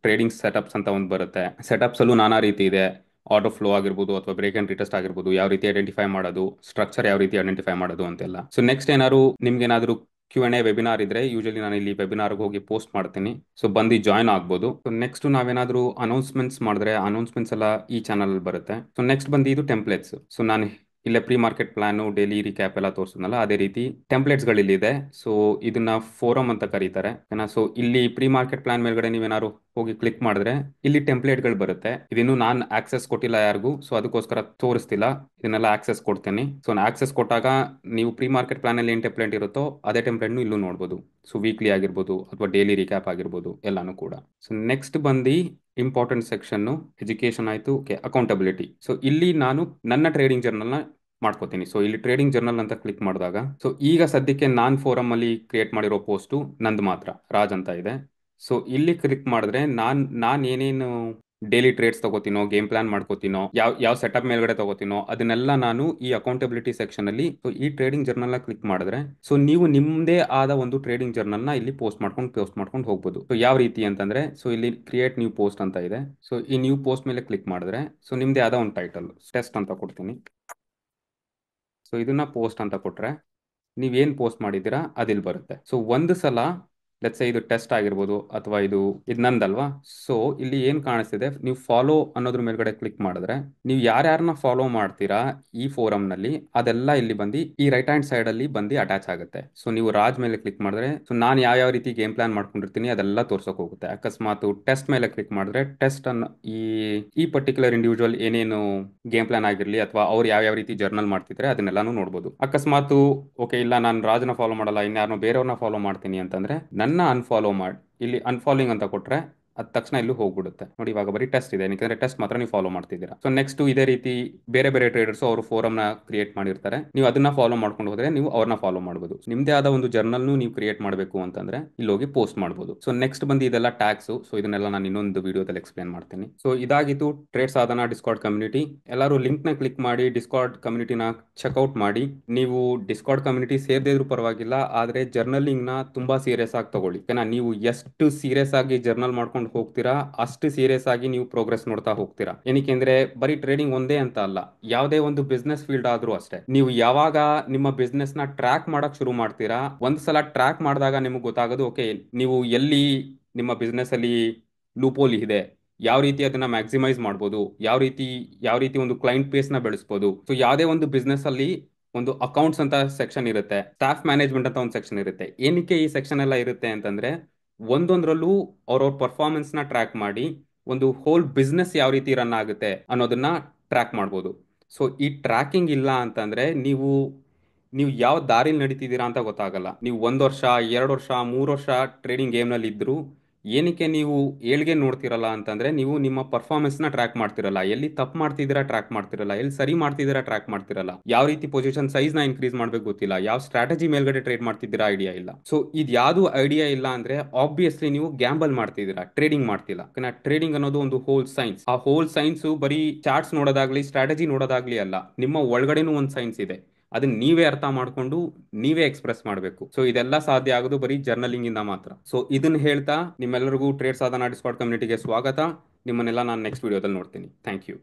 ಟ್ರೇಡಿಂಗ್ ಸೆಟಪ್ಸ್ ಅಂತ ಒಂದು ಬರುತ್ತೆ. ಸೆಟಪ್ಸ್ ಅಲ್ಲೂ ನಾನಾ ರೀತಿ ಇದೆ. ಆರ್ಡರ್ ಫ್ಲೋ ಆಗಿರ್ಬೋದು ಅಥವಾ ಬ್ರೇಕ್ ಅಂಡ್ ರಿಟೆಸ್ಟ್ ಆಗಿರ್ಬೋದು, ಯಾವ ರೀತಿ ಐಡೆಂಟಿಫೈ ಮಾಡೋದು, ಸ್ಟ್ರಕ್ಚರ್ ಯಾವ ರೀತಿ ಐಡೆಂಟಿಫೈ ಮಾಡೋದು ಅಂತೆಲ್ಲ. ಸೊ ನೆಕ್ಸ್ಟ್ ಏನಾದ್ರು ನಿಮ್ಗೆ ಏನಾದ್ರು Q&A ವೆಬಿನಾರ್ ಇದ್ರೆ ಯೂಶಲಿ ನಾನು ಇಲ್ಲಿ ವೆಬಿನಾರ್ಗೆ ಹೋಗಿ ಪೋಸ್ಟ್ ಮಾಡ್ತೀನಿ. ಸೊ ಬಂದು ಜಾಯ್ನ್ ಆಗ್ಬೋದು. ಸೊ ನೆಕ್ಸ್ಟ್ ನಾವೇನಾದ್ರೂ ಅನೌನ್ಸ್ಮೆಂಟ್ಸ್ ಮಾಡಿದ್ರೆ ಅನೌನ್ಸ್ಮೆಂಟ್ಸ್ ಎಲ್ಲ ಈ ಚಾನಲ್ ಬರುತ್ತೆ. ಸೊ ನೆಕ್ಸ್ಟ್ ಬಂದು ಇದು ಟೆಂಪ್ಲೇಟ್ಸ್. ಸೊ ನಾನು ಇಲ್ಲೇ pre market plan, daily recap ಎಲ್ಲ ತೋರಿಸಿದ್ನಲ್ಲ ಅದೇ ರೀತಿ ಟೆಂಪ್ಲೇಟ್ಸ್ ಗಳಿಲ್ಲಿದೆ. ಸೊ ಇದನ್ನ ಫೋರಮ್ ಅಂತ ಕರೀತಾರೆ. ಸೊ ಇಲ್ಲಿ ಪ್ರೀ ಮಾರ್ಕೆಟ್ ಪ್ಲಾನ್ ಮೇಲ್ಗಡೆ ನೀವೇನಾದ್ರು ಹೋಗಿ ಕ್ಲಿಕ್ ಮಾಡಿದ್ರೆ ಇಲ್ಲಿ ಟೆಂಪ್ಲೇಟ್ಗಳು ಬರುತ್ತೆ. ಇದಿನ್ನು ನಾನು ಆಕ್ಸೆಸ್ ಕೊಟ್ಟಿಲ್ಲ ಯಾರಿಗೂ, ಸೊ ಅದಕ್ಕೋಸ್ಕರ ತೋರಿಸ್ತಿಲ್ಲ. ಇದನ್ನೆಲ್ಲ ಆಕ್ಸೆಸ್ ಕೊಡ್ತೀನಿ. ಸೊ ಆಕ್ಸೆಸ್ ಕೊಟ್ಟಾಗ ನೀವು ಪ್ರೀ ಮಾರ್ಕೆಟ್ ಪ್ಲಾನ್ ಅಲ್ಲಿ ಏನ್ ಟೆಂಪ್ಲೇಟ್ ಇರುತ್ತೋ ಅದೇ ಟೆಂಪ್ಲೇಟ್ನು ಇಲ್ಲೂ ನೋಡ್ಬೋದು. ಸೊ ವೀಕ್ಲಿ ಆಗಿರ್ಬೋದು ಅಥವಾ ಡೈಲಿ ರಿಕ್ಯಾಪ್ ಆಗಿರ್ಬೋದು ಎಲ್ಲಾನು ಕೂಡ. ಸೊ ನೆಕ್ಸ್ಟ್ ಬಂದು ಇಂಪಾರ್ಟೆಂಟ್ ಸೆಕ್ಷನ್ ಎಜುಕೇಶನ್ ಆಯ್ತು. Okay, accountability. ಸೊ ಇಲ್ಲಿ ನಾನು ನನ್ನ ಟ್ರೇಡಿಂಗ್ ಜರ್ನಲ್ನ ಮಾಡ್ಕೋತೀನಿ. ಸೊ ಇಲ್ಲಿ ಟ್ರೇಡಿಂಗ್ ಜರ್ನಲ್ ಅಂತ ಕ್ಲಿಕ್ ಮಾಡಿದಾಗ, ಸೊ ಈಗ ಸದ್ಯಕ್ಕೆ ನಾನ್ ಫೋರಮ್ ಅಲ್ಲಿ ಕ್ರಿಯೇಟ್ ಮಾಡಿರೋ ಪೋಸ್ಟು ನಂದು ಮಾತ್ರ, ರಾಜ್ ಅಂತ ಇದೆ. ಸೊ ಇಲ್ಲಿ ಕ್ಲಿಕ್ ಮಾಡಿದ್ರೆ ನಾನ್ ಏನೇನು ಡೈಲಿ ಟ್ರೇಡ್ಸ್ ತಗೋತೀನೋ, ಗೇಮ್ ಪ್ಲಾನ್ ಮಾಡ್ಕೋತೀನೋ, ಯಾವ ಸೆಟಪ್ ಮೇಲ್ಗಡೆ ತಗೋತೀನೋ ಅದನ್ನೆಲ್ಲ ನಾನು ಈ ಅಕೌಂಟಬಿಲಿಟಿ ಸೆಕ್ಷನ್ ಅಲ್ಲಿ, ಸೊ ಈ ಟ್ರೇಡಿಂಗ್ ಜರ್ನಲ್ ನ ಕ್ಲಿಕ್ ಮಾಡಿದ್ರೆ, ಸೊ ನೀವು ನಿಮ್ಮದೇ ಆದ ಒಂದು ಟ್ರೇಡಿಂಗ್ ಜರ್ನಲ್ ನ ಇಲ್ಲಿ ಪೋಸ್ಟ್ ಮಾಡ್ಕೊಂಡು ಹೋಗ್ಬೋದು. ಸೊ ಯಾವ ರೀತಿ ಅಂತಂದ್ರೆ, ಸೊ ಇಲ್ಲಿ ಕ್ರಿಯೇಟ್ ನ್ಯೂ ಪೋಸ್ಟ್ ಅಂತ ಇದೆ. ಸೊ ಈ ನ್ಯೂ ಪೋಸ್ಟ್ ಮೇಲೆ ಕ್ಲಿಕ್ ಮಾಡಿದ್ರೆ, ಸೊ ನಿಮ್ದೇ ಆದ ಒಂದು ಟೈಟಲ್ ಟೆಸ್ಟ್ ಅಂತ ಕೊಡ್ತೀನಿ. ಸೊ ಇದನ್ನ ಪೋಸ್ಟ್ ಅಂತ ಕೊಟ್ರೆ ನೀವೇನ್ ಪೋಸ್ಟ್ ಮಾಡಿದ್ದೀರಾ ಅದಿಲ್ಲಿ ಬರುತ್ತೆ. ಸೊ ಒಂದು ಸಲ ಲೆಟ್ಸ್ ಇದು ಟೆಸ್ಟ್ ಆಗಿರ್ಬೋದು ಅಥವಾ ಇದು ನಂದಲ್ವಾ. ಸೊ ಇಲ್ಲಿ ಏನ್ ಕಾಣಿಸ್ತಿದೆ, ನೀವು ಫಾಲೋ ಅನ್ನೋದ್ರ ಮೇಲ್ಗಡೆ ಕ್ಲಿಕ್ ಮಾಡಿದ್ರೆ ನೀವು ಯಾರ್ಯಾರನ್ನ ಫಾಲೋ ಮಾಡ್ತೀರಾ ಈ ಫೋರಮ್ ನಲ್ಲಿ ಅದೆಲ್ಲ ಇಲ್ಲಿ ಬಂದು ಈ ರೈಟ್ ಹ್ಯಾಂಡ್ ಸೈಡ್ ಅಲ್ಲಿ ಬಂದು ಅಟ್ಯಾಚ್ ಆಗುತ್ತೆ. ಸೊ ನೀವು ರಾಜ್ ಮೇಲೆ ಕ್ಲಿಕ್ ಮಾಡಿದ್ರೆ, ಸೊ ನಾನು ಯಾವ ರೀತಿ ಗೇಮ್ ಪ್ಲಾನ್ ಮಾಡ್ಕೊಂಡಿರ್ತೀನಿ ಅದೆಲ್ಲ ತೋರ್ಸಕ್ ಹೋಗುತ್ತೆ. ಅಕಸ್ಮಾತ್ ಟೆಸ್ಟ್ ಮೇಲೆ ಕ್ಲಿಕ್ ಮಾಡಿದ್ರೆ ಟೆಸ್ಟ್ ಅನ್ನ ಈ ಪರ್ಟಿಕ್ಯುಲರ್ ಇಂಡಿವಿಜುವಲ್ ಏನೇನು ಗೇಮ್ ಪ್ಲಾನ್ ಆಗಿರ್ಲಿ ಅಥವಾ ಅವ್ರು ಯಾವ ರೀತಿ ಜರ್ನಲ್ ಮಾಡ್ತಿದ್ರೆ ಅದನ್ನೆಲ್ಲಾನು ನೋಡ್ಬೋದು. ಅಕಸ್ಮಾತ್ ಓಕೆ ಇಲ್ಲ ನಾನು ರಾಜನ ಫಾಲೋ ಮಾಡಲ್ಲ, ಇನ್ಯಾರನ್ನೋ ಬೇರೆಯವ್ರನ್ನ ಫಾಲೋ ಮಾಡ್ತೀನಿ ಅಂತಂದ್ರೆ ನನ್ನ ಅನ್ಫಾಲೋ ಮಾಡಿ ಇಲ್ಲಿ ಅನ್ಫಾಲೋಯಿಂಗ್ ಅಂತ ಕೊಟ್ರೆ ಅದ ತಕ್ಷಣ ಇಲ್ಲೂ ಹೋಗ್ಬಿಡುತ್ತೆ. ನೋಡಿ ಇವಾಗ ಬರೀ ಟೆಸ್ಟ್ ಇದೆ, ಯಾಕಂದ್ರೆ ಟೆಸ್ಟ್ ಮಾತ್ರ ನೀವು ಫಾಲೋ ಮಾಡ್ತಿದ್ದೀರಾ. ಸೊ ನೆಕ್ಸ್ಟ್ ಇದೇ ರೀತಿ ಬೇರೆ ಬೇರೆ ಟ್ರೇಡರ್ಸ್ ಅವರು ಫೋರಮ್ ನ ಕ್ರಿಯೇಟ್ ಮಾಡಿರ್ತಾರೆ. ನೀವು ಅದನ್ನ ಫಾಲೋ ಮಾಡ್ಕೊಂಡು ಹೋದ್ರೆ ನೀವು ಅವ್ರನ್ನ ಫಾಲೋ ಮಾಡಬಹುದು. ನಿಮ್ದೇ ಆದ ಒಂದು ಜರ್ನಲ್ ನೀವು ಕ್ರಿಯೇಟ್ ಮಾಡಬೇಕು ಅಂತಂದ್ರೆ ಇಲ್ಲಿ ಹೋಗಿ ಪೋಸ್ಟ್ ಮಾಡಬಹುದು. ಸೊ ನೆಕ್ಸ್ಟ್ ಬಂದು ಇದೆಲ್ಲ ಟ್ಯಾಕ್ಸ್. ಸೊ ಇದನ್ನೆಲ್ಲ ನಾನು ಇನ್ನೊಂದು ವಿಡಿಯೋದಲ್ಲಿ ಎಕ್ಸ್ಪ್ಲೇನ್ ಮಾಡ್ತೀನಿ. ಸೊ ಇದಾಗಿತ್ತು ಟ್ರೇಡ್ ಸಾಧನ ಡಿಸ್ಕಾರ್ಡ್ ಕಮ್ಯುನಿಟಿ. ಎಲ್ಲರೂ ಲಿಂಕ್ ನ ಕ್ಲಿಕ್ ಮಾಡಿ ಡಿಸ್ಕಾರ್ಡ್ ಕಮ್ಯುನಿಟಿನ ಚೆಕ್ಔಟ್ ಮಾಡಿ. ನೀವು ಡಿಸ್ಕಾರ್ಡ್ ಕಮ್ಯುನಿಟಿ ಸೇರದೇ ಇದ್ರೂ ಪರವಾಗಿಲ್ಲ, ಆದ್ರೆ ಜರ್ನಲಿಂಗ್ ನ ತುಂಬಾ ಸೀರಿಯಸ್ ಆಗಿ ತಗೊಳ್ಳಿ. ನೀವು ಎಷ್ಟು ಸೀರಿಯಸ್ ಆಗಿ ಜರ್ನಲ್ ಮಾಡ್ಕೊಂಡು ಹೋಗ್ತೀರಾ ಅಷ್ಟು ಸೀರಿಯಸ್ ಆಗಿ ನೀವು ಪ್ರೋಗ್ರೆಸ್ ನೋಡ್ತಾ ಹೋಗ್ತೀರಾ. ಏನಕ್ಕೆ ಅಂದ್ರೆ ಬರೀ ಟ್ರೇಡಿಂಗ್ ಒಂದೇ ಅಂತ ಅಲ್ಲ, ಯಾವುದೇ ಒಂದು ಬಿಸ್ನೆಸ್ ಫೀಲ್ಡ್ ಆದ್ರೂ ಅಷ್ಟೇ. ನೀವು ಯಾವಾಗ ನಿಮ್ಮ ಬಿಸ್ನೆಸ್ ನ ಟ್ರ್ಯಾಕ್ ಮಾಡಕ್ ಶುರು ಮಾಡ್ತೀರಾ, ಒಂದ್ಸಲ ಟ್ರ್ಯಾಕ್ ಮಾಡಿದಾಗ ನಿಮಗೆ ಗೊತ್ತಾಗೋದು ಓಕೆ ನೀವು ಎಲ್ಲಿ ನಿಮ್ಮ ಬಿಸ್ನೆಸ್ ಅಲ್ಲಿ ಲೂಪೋಲ್ ಇದೆ, ಯಾವ ರೀತಿ ಅದನ್ನ ಮ್ಯಾಕ್ಸಿಮೈಸ್ ಮಾಡ್ಬೋದು, ಯಾವ ರೀತಿ ಒಂದು ಕ್ಲೈಂಟ್ ಬೇಸ್ ನ ಬೆಳೆಸ್ಬೋದು. ಸೊ ಯಾವುದೇ ಒಂದು ಬಿಸ್ನೆಸ್ ಅಲ್ಲಿ ಒಂದು ಅಕೌಂಟ್ಸ್ ಅಂತ ಸೆಕ್ಷನ್ ಇರುತ್ತೆ, ಸ್ಟಾಫ್ ಮ್ಯಾನೇಜ್ಮೆಂಟ್ ಅಂತ ಒಂದು ಸೆಕ್ಷನ್ ಇರುತ್ತೆ. ಏನಕ್ಕೆ ಈ ಸೆಕ್ಷನ್ ಎಲ್ಲ ಇರುತ್ತೆ ಅಂತಂದ್ರೆ ಒಂದೊಂದ್ರಲ್ಲೂ ಅವ್ರವ್ರ ಪರ್ಫಾರ್ಮೆನ್ಸ್ ನ ಟ್ರ್ಯಾಕ್ ಮಾಡಿ ಒಂದು ಹೋಲ್ ಬಿಸ್ನೆಸ್ ಯಾವ ರೀತಿ ರನ್ ಆಗುತ್ತೆ ಅನ್ನೋದನ್ನ ಟ್ರ್ಯಾಕ್ ಮಾಡ್ಬೋದು. ಸೊ ಈ ಟ್ರ್ಯಾಕಿಂಗ್ ಇಲ್ಲ ಅಂತಂದ್ರೆ ನೀವು ಯಾವ ದಾರಿಲಿ ನಡೀತಿದ್ದೀರಾ ಅಂತ ಗೊತ್ತಾಗಲ್ಲ. ನೀವು 1 ವರ್ಷ 2 ವರ್ಷ 3 ವರ್ಷ ಟ್ರೇಡಿಂಗ್ ಗೇಮ್ ನಲ್ಲಿ ಇದ್ರು ಏನಕ್ಕೆ ನೀವು ಏಳ್ಗೆ ನೋಡ್ತಿರಲ್ಲ ಅಂತಂದ್ರೆ ನೀವು ನಿಮ್ಮ ಪರ್ಫಾರ್ಮೆನ್ಸ್ ನ ಟ್ರ್ಯಾಕ್ ಮಾಡ್ತಿರಲ್ಲ, ಎಲ್ಲಿ ತಪ್ಪು ಮಾಡ್ತಿದ್ದೀರಾ ಟ್ರ್ಯಾಕ್ ಮಾಡ್ತಿರಲ್ಲ, ಎಲ್ಲಿ ಸರಿ ಮಾಡ್ತಿದ್ದೀರಾ ಟ್ರ್ಯಾಕ್ ಮಾಡ್ತಿರಲ್ಲ, ಯಾವ ರೀತಿ ಪೊಸಿಷನ್ ಸೈಜ್ ನ ಇನ್ಕ್ರೀಸ್ ಮಾಡ್ಬೇಕು ಗೊತ್ತಿಲ್ಲ, ಯಾವ ಸ್ಟ್ರಾಟಜಿ ಮೇಲ್ಗಡೆ ಟ್ರೇಡ್ ಮಾಡ್ತಿದ್ದೀರಾ ಐಡಿಯಾ ಇಲ್ಲ. ಸೊ ಇದು ಯಾವುದು ಐಡಿಯಾ ಇಲ್ಲ ಅಂದ್ರೆ ಆಬ್ವಿಯಸ್ಲಿ ನೀವು ಗ್ಯಾಂಬಲ್ ಮಾಡ್ತಿದ್ದೀರಾ, ಟ್ರೇಡಿಂಗ್ ಮಾಡ್ತಿಲ್ಲ. ಟ್ರೇಡಿಂಗ್ ಅನ್ನೋದು ಒಂದು ಹೋಲ್ ಸೈನ್ಸ್. ಆ ಹೋಲ್ ಸೈನ್ಸ್ ಬರೀ ಚಾರ್ಟ್ಸ್ ನೋಡೋದಾಗ್ಲಿ ಸ್ಟ್ರಾಟಜಿ ನೋಡೋದಾಗ್ಲಿ ಅಲ್ಲ, ನಿಮ್ಮ ಒಳಗಡೆನೂ ಒಂದು ಸೈನ್ಸ್ ಇದೆ. ಅದನ್ನ ನೀವೇ ಅರ್ಥ ಮಾಡ್ಕೊಂಡು ನೀವೇ ಎಕ್ಸ್ಪ್ರೆಸ್ ಮಾಡಬೇಕು. ಸೊ ಇದೆಲ್ಲ ಸಾಧ್ಯ ಆಗೋದು ಬರೀ ಜರ್ನಲಿಂಗ್ ಇಂದ ಮಾತ್ರ. ಸೊ ಇದನ್ನ ಹೇಳ್ತಾ ನಿಮ್ಮೆಲ್ಲರಿಗೂ ಟ್ರೇಡ್ ಸಾಧನ ಡಿಸ್ಕಾರ್ಡ್ ಕಮ್ಯುನಿಟಿಗೆ ಸ್ವಾಗತ. ನಿಮ್ಮನ್ನೆಲ್ಲ ನಾನು ನೆಕ್ಸ್ಟ್ ವಿಡಿಯೋದಲ್ಲಿ ನೋಡ್ತೀನಿ. Thank you.